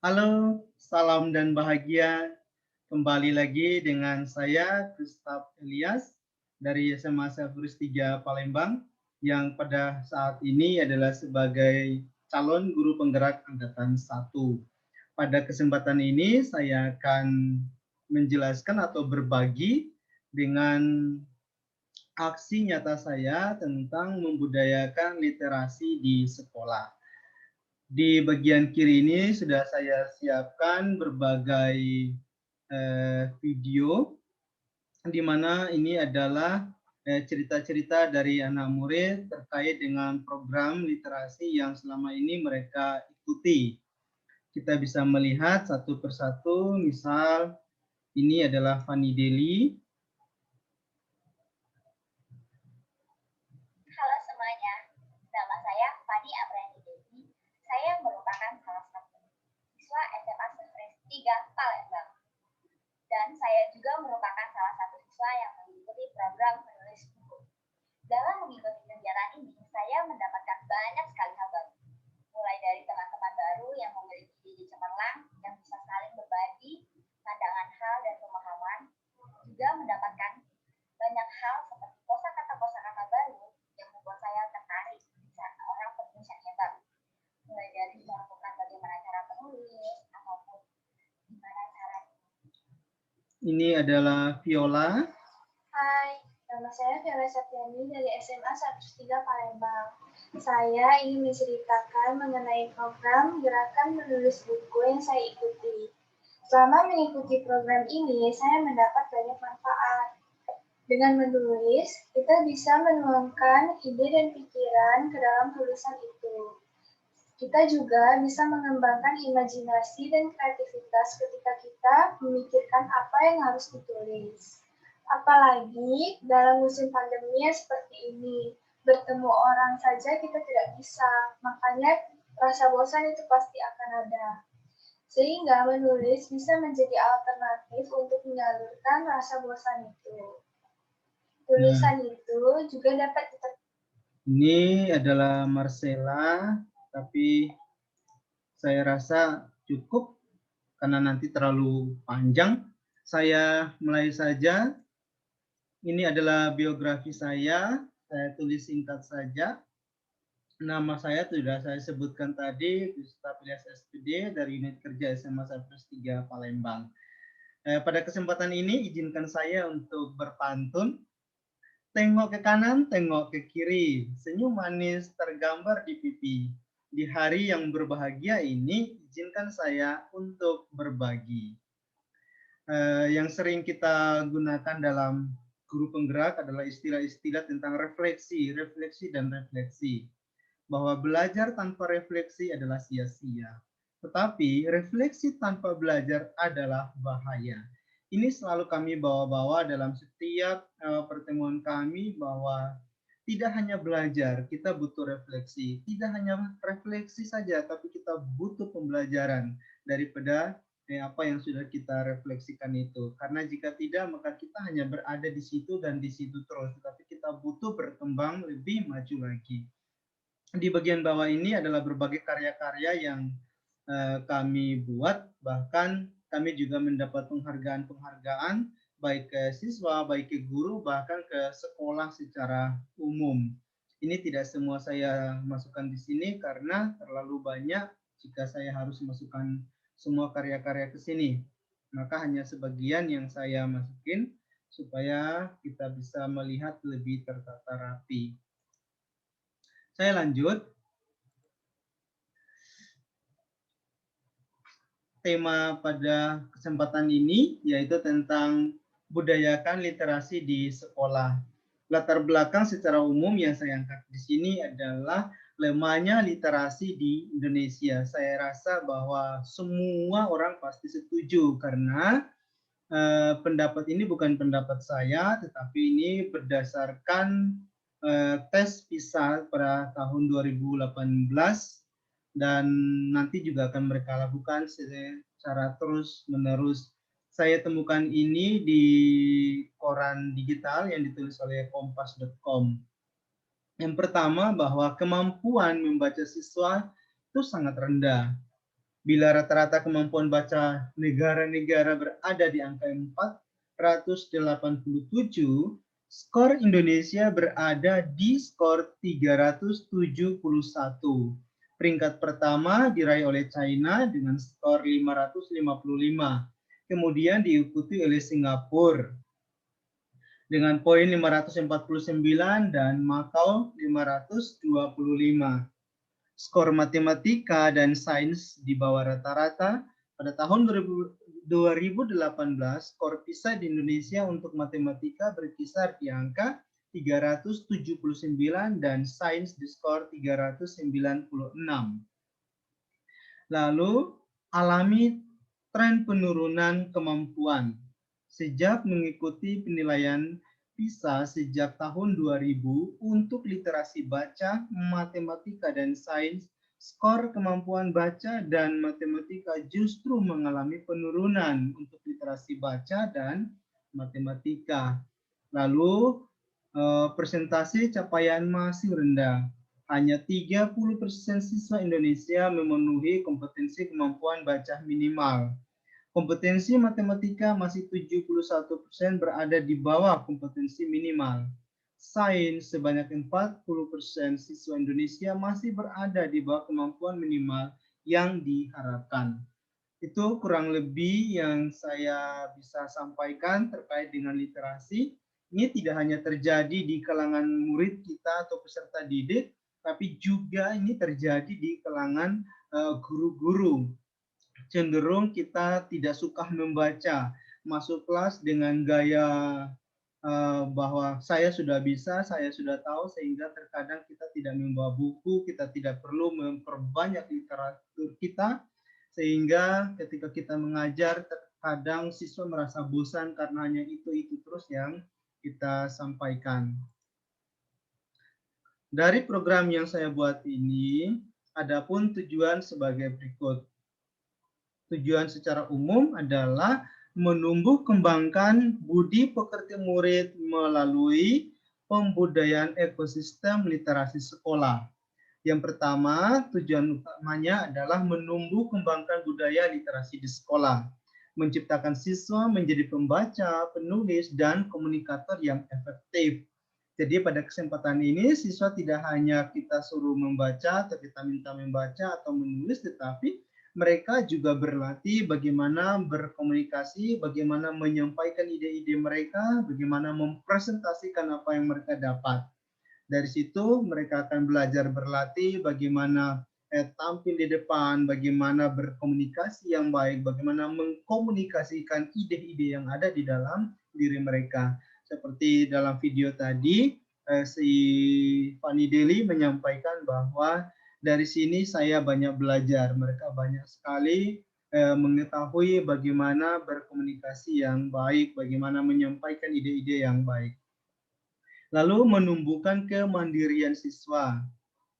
Halo, salam dan bahagia. Kembali lagi dengan saya, Gustaf Elias, dari SMA Saifurus 3 Palembang, yang pada saat ini adalah sebagai calon guru penggerak angkatan 1. Pada kesempatan ini, saya akan menjelaskan atau berbagi dengan aksi nyata saya tentang membudayakan literasi di sekolah. Di bagian kiri ini sudah saya siapkan berbagai video, di mana ini adalah cerita-cerita dari anak murid terkait dengan program literasi yang selama ini mereka ikuti. Kita bisa melihat satu persatu, misal ini adalah Fanny Deli. Halo semuanya, nama saya Fani Apriani Devi. Saya merupakan salah satu siswa SMA Saifurus 3 Palembang. Dan saya juga merupakan salah satu siswa yang mengikuti program penulis buku. Dalam mengikuti kegiatan ini, saya mendapatkan banyak sekali hal baru. Mulai dari teman-teman baru yang memiliki ide cemerlang, yang bisa saling berbagi pandangan hal dan pemahaman, juga mendapatkan banyak hal seperti kosakata-kosakata baru yang membuat saya tertarik bisa orang penulis yang hebat. Mulai dari melakukan bagaimana cara penulis ataupun gimana cara. Ini adalah Viola. Hai, nama saya Viola Septiani dari SMA 103 Palembang. Saya ingin menceritakan mengenai program Gerakan Menulis Buku yang saya ikuti. Selama mengikuti program ini, saya mendapat banyak manfaat. Dengan menulis, kita bisa menuangkan ide dan pikiran ke dalam tulisan itu. Kita juga bisa mengembangkan imajinasi dan kreativitas ketika kita memikirkan apa yang harus ditulis. Apalagi dalam musim pandemi yang seperti ini, bertemu orang saja kita tidak bisa, makanya rasa bosan itu pasti akan ada. Sehingga menulis bisa menjadi alternatif untuk menyalurkan rasa bosan itu. Tulisan itu juga dapat kita. Ini adalah Marcella, tapi saya rasa cukup karena nanti terlalu panjang. Saya mulai saja. Ini adalah biografi saya tulis singkat saja. Nama saya sudah saya sebutkan tadi, Gustaf Elias SPD dari Unit Kerja SMA Saifurus 3 Palembang. Pada kesempatan ini izinkan saya untuk berpantun. Tengok ke kanan, tengok ke kiri, senyum manis tergambar di pipi. Di hari yang berbahagia ini, izinkan saya untuk berbagi. Yang sering kita gunakan dalam guru penggerak adalah istilah-istilah tentang refleksi, dan refleksi. Bahwa belajar tanpa refleksi adalah sia-sia. Tetapi refleksi tanpa belajar adalah bahaya. Ini selalu kami bawa-bawa dalam setiap pertemuan kami bahwa tidak hanya belajar, kita butuh refleksi. Tidak hanya refleksi saja, tapi kita butuh pembelajaran daripada apa yang sudah kita refleksikan itu. Karena jika tidak, maka kita hanya berada di situ dan di situ terus. Tetapi kita butuh berkembang lebih maju lagi. Di bagian bawah ini adalah berbagai karya-karya yang kami buat, bahkan kami juga mendapat penghargaan-penghargaan baik ke siswa, baik ke guru, bahkan ke sekolah secara umum. Ini tidak semua saya masukkan di sini karena terlalu banyak jika saya harus masukkan semua karya-karya ke sini. Maka hanya sebagian yang saya masukin supaya kita bisa melihat lebih tertata rapi. Saya lanjut. Tema pada kesempatan ini yaitu tentang budayakan literasi di sekolah. Latar belakang secara umum yang saya angkat di sini adalah lemahnya literasi di Indonesia. Saya rasa bahwa semua orang pasti setuju karena pendapat ini bukan pendapat saya, tetapi ini berdasarkan tes PISA pada tahun 2018 dan nanti juga akan mereka lakukan secara terus-menerus. Saya temukan ini di koran digital yang ditulis oleh kompas.com. Yang pertama bahwa kemampuan membaca siswa itu sangat rendah. Bila rata-rata kemampuan baca negara-negara berada di angka 487, skor Indonesia berada di skor 371. Peringkat pertama diraih oleh China dengan skor 555. Kemudian diikuti oleh Singapura dengan poin 549 dan Macau 525. Skor matematika dan sains di bawah rata-rata. Pada tahun 2018, skor PISA di Indonesia untuk matematika berkisar di angka 379 dan sains di skor 396. Lalu, alami tren penurunan kemampuan. Sejak mengikuti penilaian PISA sejak tahun 2000 untuk literasi baca, matematika, dan sains, skor kemampuan baca dan matematika justru mengalami penurunan untuk literasi baca dan matematika. Lalu, persentase capaian masih rendah. Hanya 30% siswa Indonesia memenuhi kompetensi kemampuan baca minimal. Kompetensi matematika masih 71% berada di bawah kompetensi minimal. Sains sebanyak 40% siswa Indonesia masih berada di bawah kemampuan minimal yang diharapkan. Itu kurang lebih yang saya bisa sampaikan terkait dengan literasi. Ini tidak hanya terjadi di kalangan murid kita atau peserta didik, tapi juga ini terjadi di kalangan guru-guru. Cenderung kita tidak suka membaca, masuk kelas dengan gaya bahwa saya sudah bisa, saya sudah tahu, sehingga terkadang kita tidak membawa buku, kita tidak perlu memperbanyak literatur kita, sehingga ketika kita mengajar, terkadang siswa merasa bosan karena hanya itu terus yang kita sampaikan. Dari program yang saya buat ini, adapun tujuan sebagai berikut. Tujuan secara umum adalah menumbuh kembangkan budi pekerti murid melalui pembudayaan ekosistem literasi sekolah. Yang pertama, tujuan utamanya adalah menumbuh kembangkan budaya literasi di sekolah, menciptakan siswa menjadi pembaca, penulis, dan komunikator yang efektif. Jadi pada kesempatan ini siswa tidak hanya kita suruh membaca atau kita minta membaca atau menulis, tetapi mereka juga berlatih bagaimana berkomunikasi, bagaimana menyampaikan ide-ide mereka, bagaimana mempresentasikan apa yang mereka dapat. Dari situ mereka akan belajar berlatih bagaimana tampil di depan, bagaimana berkomunikasi yang baik, bagaimana mengkomunikasikan ide-ide yang ada di dalam diri mereka. Seperti dalam video tadi, si Fanny Deli menyampaikan bahwa dari sini saya banyak belajar. Mereka banyak sekali mengetahui bagaimana berkomunikasi yang baik, bagaimana menyampaikan ide-ide yang baik. Lalu menumbuhkan kemandirian siswa,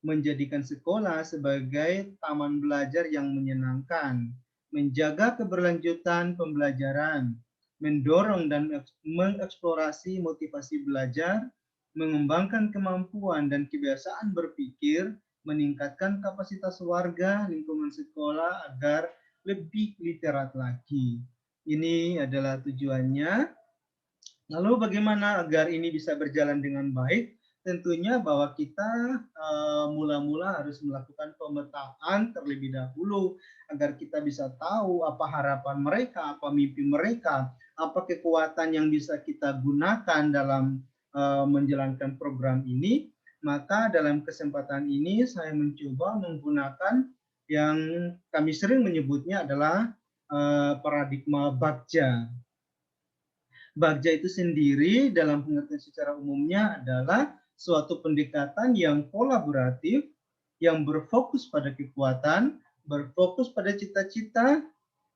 menjadikan sekolah sebagai taman belajar yang menyenangkan, menjaga keberlanjutan pembelajaran, mendorong dan mengeksplorasi motivasi belajar, mengembangkan kemampuan dan kebiasaan berpikir, meningkatkan kapasitas warga lingkungan sekolah agar lebih literat lagi. Ini adalah tujuannya. Lalu bagaimana agar ini bisa berjalan dengan baik? Tentunya bahwa kita mula-mula harus melakukan pemetaan terlebih dahulu agar kita bisa tahu apa harapan mereka, apa mimpi mereka, apa kekuatan yang bisa kita gunakan dalam menjalankan program ini. Maka dalam kesempatan ini saya mencoba menggunakan yang kami sering menyebutnya adalah paradigma Bagja. Bagja itu sendiri dalam pengertian secara umumnya adalah suatu pendekatan yang kolaboratif, yang berfokus pada kekuatan, berfokus pada cita-cita,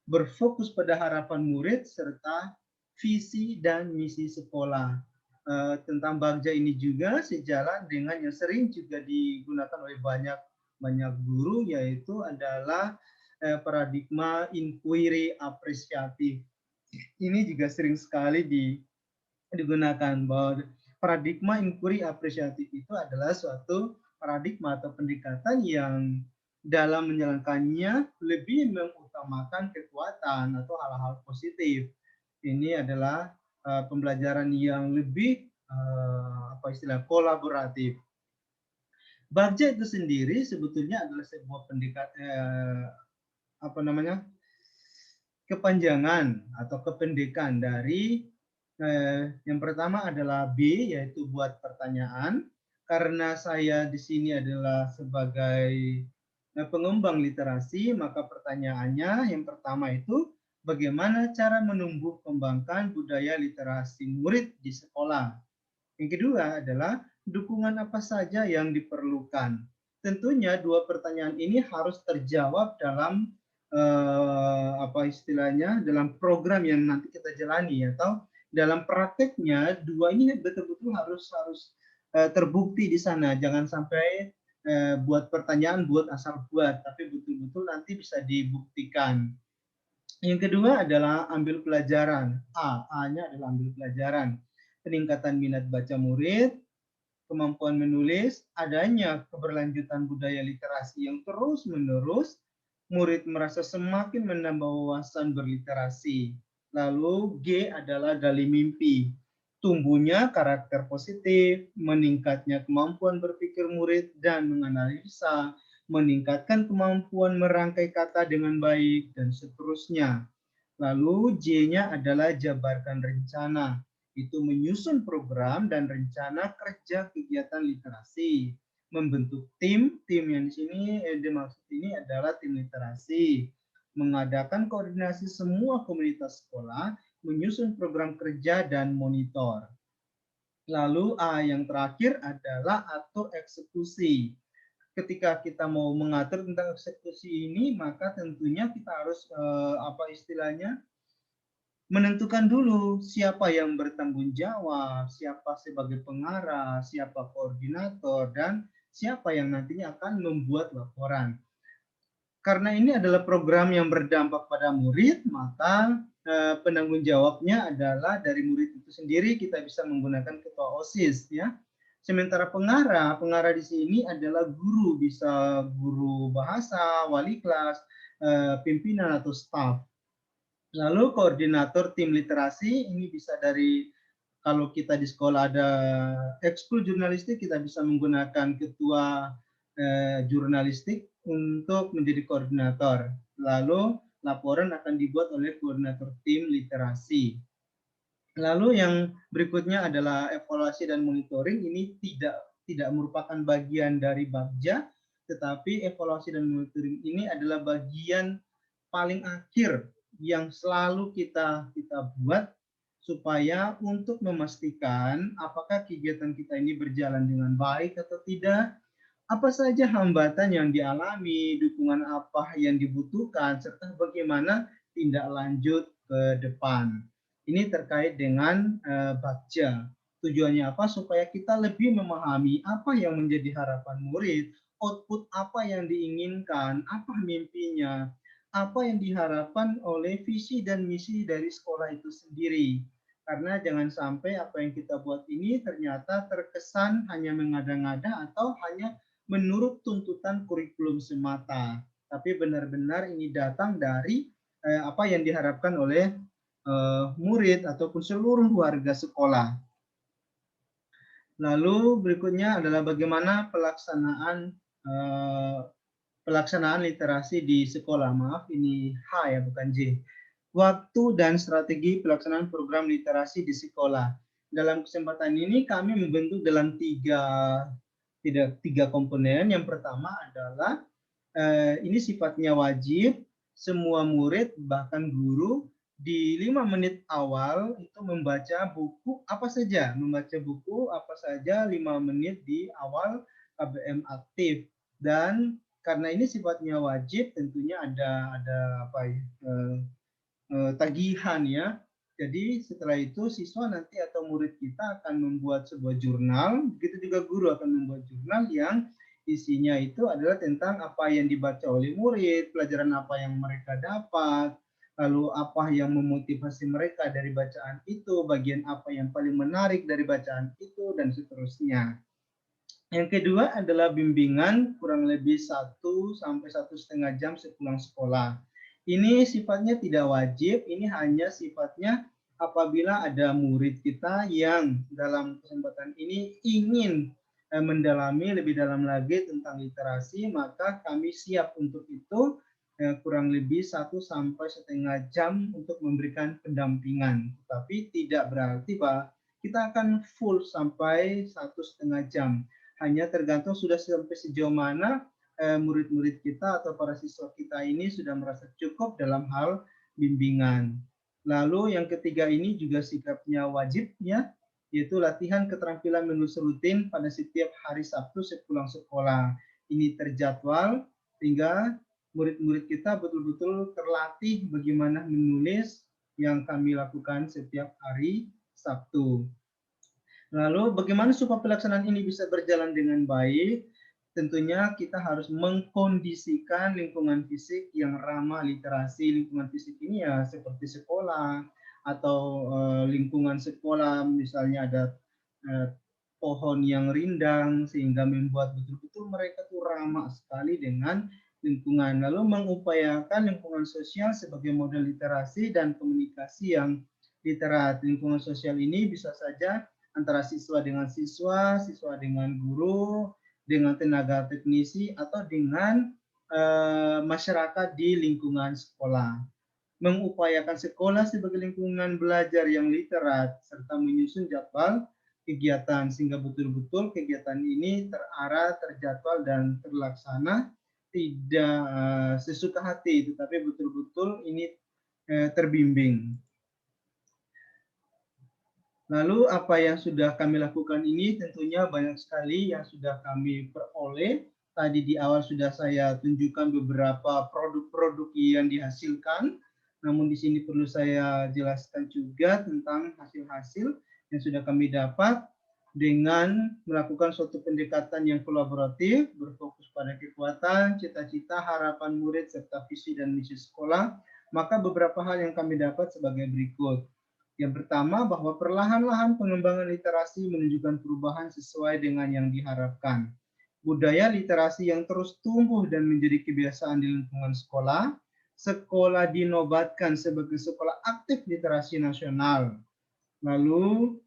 berfokus pada harapan murid, serta visi dan misi sekolah. Tentang Bagja ini juga sejalan dengan yang sering juga digunakan oleh banyak guru, yaitu adalah paradigma inquiry apresiatif. Ini juga sering sekali digunakan bahwa paradigma inquiry apresiatif itu adalah suatu paradigma atau pendekatan yang dalam menjalankannya lebih mengutamakan kekuatan atau hal-hal positif. Ini adalah pembelajaran yang lebih apa istilah kolaboratif. Bagja itu sendiri sebetulnya adalah sebuah apa namanya kepanjangan atau kependekan dari yang pertama adalah B, yaitu buat pertanyaan. Karena saya di sini adalah sebagai pengembang literasi, maka pertanyaannya yang pertama itu bagaimana cara menumbuh kembangkan budaya literasi murid di sekolah. Yang kedua adalah dukungan apa saja yang diperlukan. Tentunya dua pertanyaan ini harus terjawab dalam apa istilahnya dalam program yang nanti kita jalani atau dalam prakteknya dua ini betul-betul harus terbukti di sana. Jangan sampai buat pertanyaan buat asal buat, tapi betul-betul nanti bisa dibuktikan. Yang kedua adalah ambil pelajaran. A-nya adalah ambil pelajaran. Peningkatan minat baca murid, kemampuan menulis, adanya keberlanjutan budaya literasi yang terus-menerus, murid merasa semakin menambah wawasan berliterasi. Lalu G adalah gali mimpi. Tumbuhnya karakter positif, meningkatnya kemampuan berpikir murid dan menganalisa, meningkatkan kemampuan merangkai kata dengan baik, dan seterusnya. Lalu J-nya adalah jabarkan rencana. Itu menyusun program dan rencana kerja kegiatan literasi. Membentuk tim yang di sini dimaksud ini adalah tim literasi. Mengadakan koordinasi semua komunitas sekolah, menyusun program kerja dan monitor. Lalu A yang terakhir adalah atur eksekusi. Ketika kita mau mengatur tentang eksekusi ini, maka tentunya kita harus apa istilahnya menentukan dulu siapa yang bertanggung jawab, siapa sebagai pengarah, siapa koordinator, dan siapa yang nantinya akan membuat laporan. Karena ini adalah program yang berdampak pada murid, maka penanggung jawabnya adalah dari murid itu sendiri. Kita bisa menggunakan ketua OSIS, ya. Sementara pengarah di sini adalah guru, bisa guru bahasa, wali kelas, pimpinan atau staf. Lalu koordinator tim literasi ini bisa dari kalau kita di sekolah ada ekskul jurnalistik, kita bisa menggunakan ketua jurnalistik untuk menjadi koordinator. Lalu laporan akan dibuat oleh koordinator tim literasi. Lalu yang berikutnya adalah evaluasi dan monitoring. Ini tidak merupakan bagian dari Bagja, tetapi evaluasi dan monitoring ini adalah bagian paling akhir yang selalu kita buat supaya untuk memastikan apakah kegiatan kita ini berjalan dengan baik atau tidak, apa saja hambatan yang dialami, dukungan apa yang dibutuhkan, serta bagaimana tindak lanjut ke depan. Ini terkait dengan Bagja. Tujuannya apa? Supaya kita lebih memahami apa yang menjadi harapan murid, output apa yang diinginkan, apa mimpinya, apa yang diharapkan oleh visi dan misi dari sekolah itu sendiri. Karena jangan sampai apa yang kita buat ini ternyata terkesan hanya mengada-ngada atau hanya menurut tuntutan kurikulum semata, tapi benar-benar ini datang dari apa yang diharapkan oleh murid ataupun seluruh warga sekolah. Lalu berikutnya adalah bagaimana pelaksanaan literasi di sekolah. Maaf, ini H ya, bukan J. Waktu dan strategi pelaksanaan program literasi di sekolah. Dalam kesempatan ini kami membentuk dalam tiga komponen. Yang pertama adalah ini sifatnya wajib, semua murid bahkan guru di 5 menit awal itu membaca buku apa saja, 5 menit di awal KBM aktif. Dan karena ini sifatnya wajib, tentunya ada apa ya, tagihan ya. Jadi setelah itu siswa nanti atau murid kita akan membuat sebuah jurnal, begitu juga guru akan membuat jurnal yang isinya itu adalah tentang apa yang dibaca oleh murid, pelajaran apa yang mereka dapat, lalu apa yang memotivasi mereka dari bacaan itu, bagian apa yang paling menarik dari bacaan itu, dan seterusnya. Yang kedua adalah bimbingan kurang lebih 1 sampai 1,5 jam sepulang sekolah. Ini sifatnya tidak wajib, ini hanya sifatnya apabila ada murid kita yang dalam kesempatan ini ingin mendalami lebih dalam lagi tentang literasi, maka kami siap untuk itu kurang lebih 1 sampai 1,5 jam untuk memberikan pendampingan. Tapi tidak berarti bahwa kita akan full sampai 1,5 jam. Hanya tergantung sudah sampai sejauh mana murid-murid kita atau para siswa kita ini sudah merasa cukup dalam hal bimbingan. Lalu yang ketiga ini juga sikapnya wajib ya, yaitu latihan keterampilan menulis rutin pada setiap hari Sabtu sepulang sekolah. Ini terjadwal sehingga murid-murid kita betul-betul terlatih bagaimana menulis yang kami lakukan setiap hari Sabtu. Lalu bagaimana supaya pelaksanaan ini bisa berjalan dengan baik? Tentunya kita harus mengkondisikan lingkungan fisik yang ramah literasi. Lingkungan fisik ini ya seperti sekolah atau lingkungan sekolah misalnya ada pohon yang rindang sehingga membuat betul-betul mereka tuh ramah sekali dengan lingkungan. Lalu mengupayakan lingkungan sosial sebagai model literasi dan komunikasi yang literat. Lingkungan sosial ini bisa saja antara siswa dengan siswa, siswa dengan guru, dengan tenaga teknisi, atau dengan masyarakat di lingkungan sekolah. Mengupayakan sekolah sebagai lingkungan belajar yang literat, serta menyusun jadwal kegiatan, sehingga betul-betul kegiatan ini terarah, terjadwal, dan terlaksana, tidak sesuka hati, tetapi betul-betul ini terbimbing. Lalu apa yang sudah kami lakukan ini tentunya banyak sekali yang sudah kami peroleh. Tadi di awal sudah saya tunjukkan beberapa produk-produk yang dihasilkan. Namun di sini perlu saya jelaskan juga tentang hasil-hasil yang sudah kami dapat dengan melakukan suatu pendekatan yang kolaboratif, berfokus pada kekuatan, cita-cita, harapan murid, serta visi dan misi sekolah. Maka beberapa hal yang kami dapat sebagai berikut. Yang pertama, bahwa perlahan-lahan pengembangan literasi menunjukkan perubahan sesuai dengan yang diharapkan. Budaya literasi yang terus tumbuh dan menjadi kebiasaan di lingkungan sekolah. Sekolah dinobatkan sebagai sekolah aktif literasi nasional. Lalu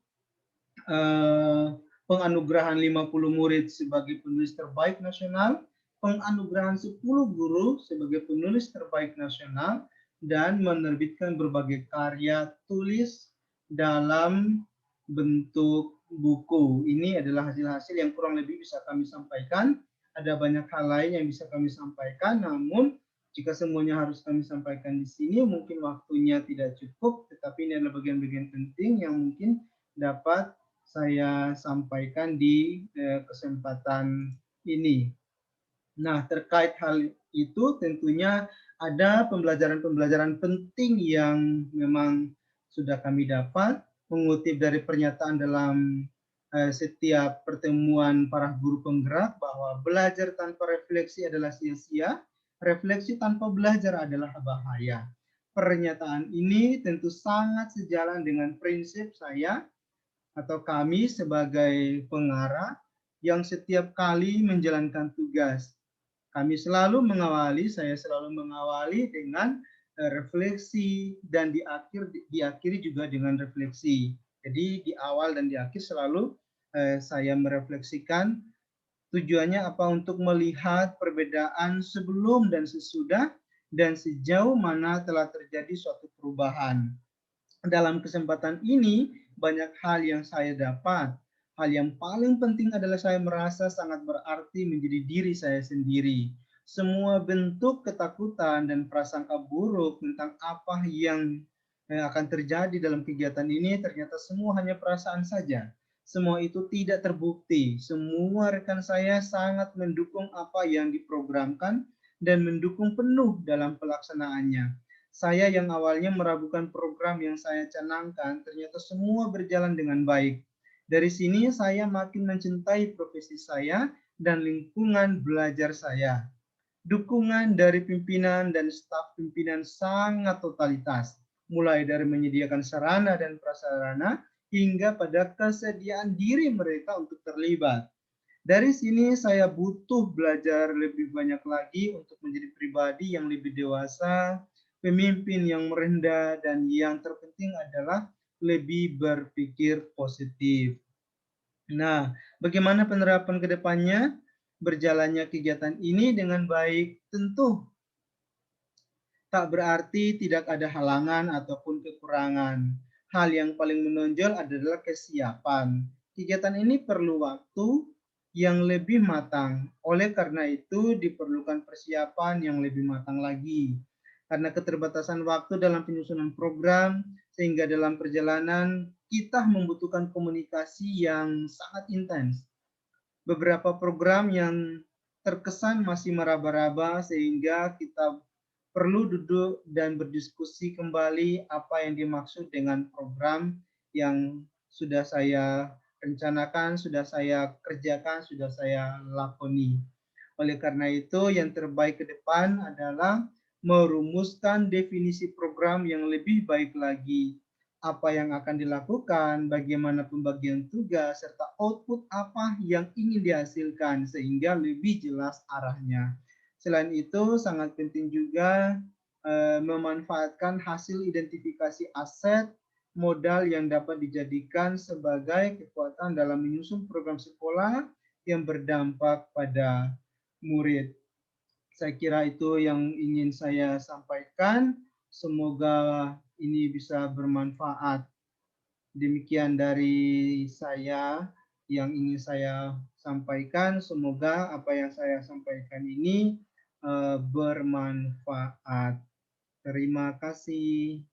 penganugerahan 50 murid sebagai penulis terbaik nasional, penganugerahan 10 guru sebagai penulis terbaik nasional, dan menerbitkan berbagai karya tulis dalam bentuk buku. Ini adalah hasil-hasil yang kurang lebih bisa kami sampaikan. Ada banyak hal lain yang bisa kami sampaikan, namun jika semuanya harus kami sampaikan di sini, mungkin waktunya tidak cukup, tetapi ini adalah bagian-bagian penting yang mungkin dapat saya sampaikan di kesempatan ini. Nah, terkait hal itu tentunya ada pembelajaran-pembelajaran penting yang memang sudah kami dapat, mengutip dari pernyataan dalam setiap pertemuan para guru penggerak bahwa belajar tanpa refleksi adalah sia-sia, refleksi tanpa belajar adalah bahaya. Pernyataan ini tentu sangat sejalan dengan prinsip saya atau kami sebagai pengarah yang setiap kali menjalankan tugas. Kami selalu mengawali, saya selalu mengawali dengan refleksi dan diakhiri juga dengan refleksi. Jadi di awal dan di akhir selalu saya merefleksikan tujuannya apa untuk melihat perbedaan sebelum dan sesudah dan sejauh mana telah terjadi suatu perubahan. Dalam kesempatan ini banyak hal yang saya dapat. Hal yang paling penting adalah saya merasa sangat berarti menjadi diri saya sendiri. Semua bentuk ketakutan dan prasangka buruk tentang apa yang akan terjadi dalam kegiatan ini ternyata semua hanya perasaan saja. Semua itu tidak terbukti. Semua rekan saya sangat mendukung apa yang diprogramkan dan mendukung penuh dalam pelaksanaannya. Saya yang awalnya meragukan program yang saya canangkan, ternyata semua berjalan dengan baik. Dari sini saya makin mencintai profesi saya dan lingkungan belajar saya. Dukungan dari pimpinan dan staf pimpinan sangat totalitas, mulai dari menyediakan sarana dan prasarana hingga pada kesediaan diri mereka untuk terlibat. Dari sini saya butuh belajar lebih banyak lagi untuk menjadi pribadi yang lebih dewasa, pemimpin yang merendah, dan yang terpenting adalah lebih berpikir positif. Nah, bagaimana penerapan ke depannya? Berjalannya kegiatan ini dengan baik tentu tak berarti tidak ada halangan ataupun kekurangan. Hal yang paling menonjol adalah kesiapan. Kegiatan ini perlu waktu yang lebih matang. Oleh karena itu, diperlukan persiapan yang lebih matang lagi. Karena keterbatasan waktu dalam penyusunan program, sehingga dalam perjalanan kita membutuhkan komunikasi yang sangat intens. Beberapa program yang terkesan masih meraba-raba sehingga kita perlu duduk dan berdiskusi kembali apa yang dimaksud dengan program yang sudah saya rencanakan, sudah saya kerjakan, sudah saya lakoni. Oleh karena itu, yang terbaik ke depan adalah merumuskan definisi program yang lebih baik lagi. Apa yang akan dilakukan, bagaimana pembagian tugas, serta output apa yang ingin dihasilkan, sehingga lebih jelas arahnya. Selain itu, sangat penting juga memanfaatkan hasil identifikasi aset modal yang dapat dijadikan sebagai kekuatan dalam menyusun program sekolah yang berdampak pada murid. Saya kira itu yang ingin saya sampaikan. Semoga ini bisa bermanfaat. Demikian dari saya yang ingin saya sampaikan. Semoga apa yang saya sampaikan ini bermanfaat. Terima kasih.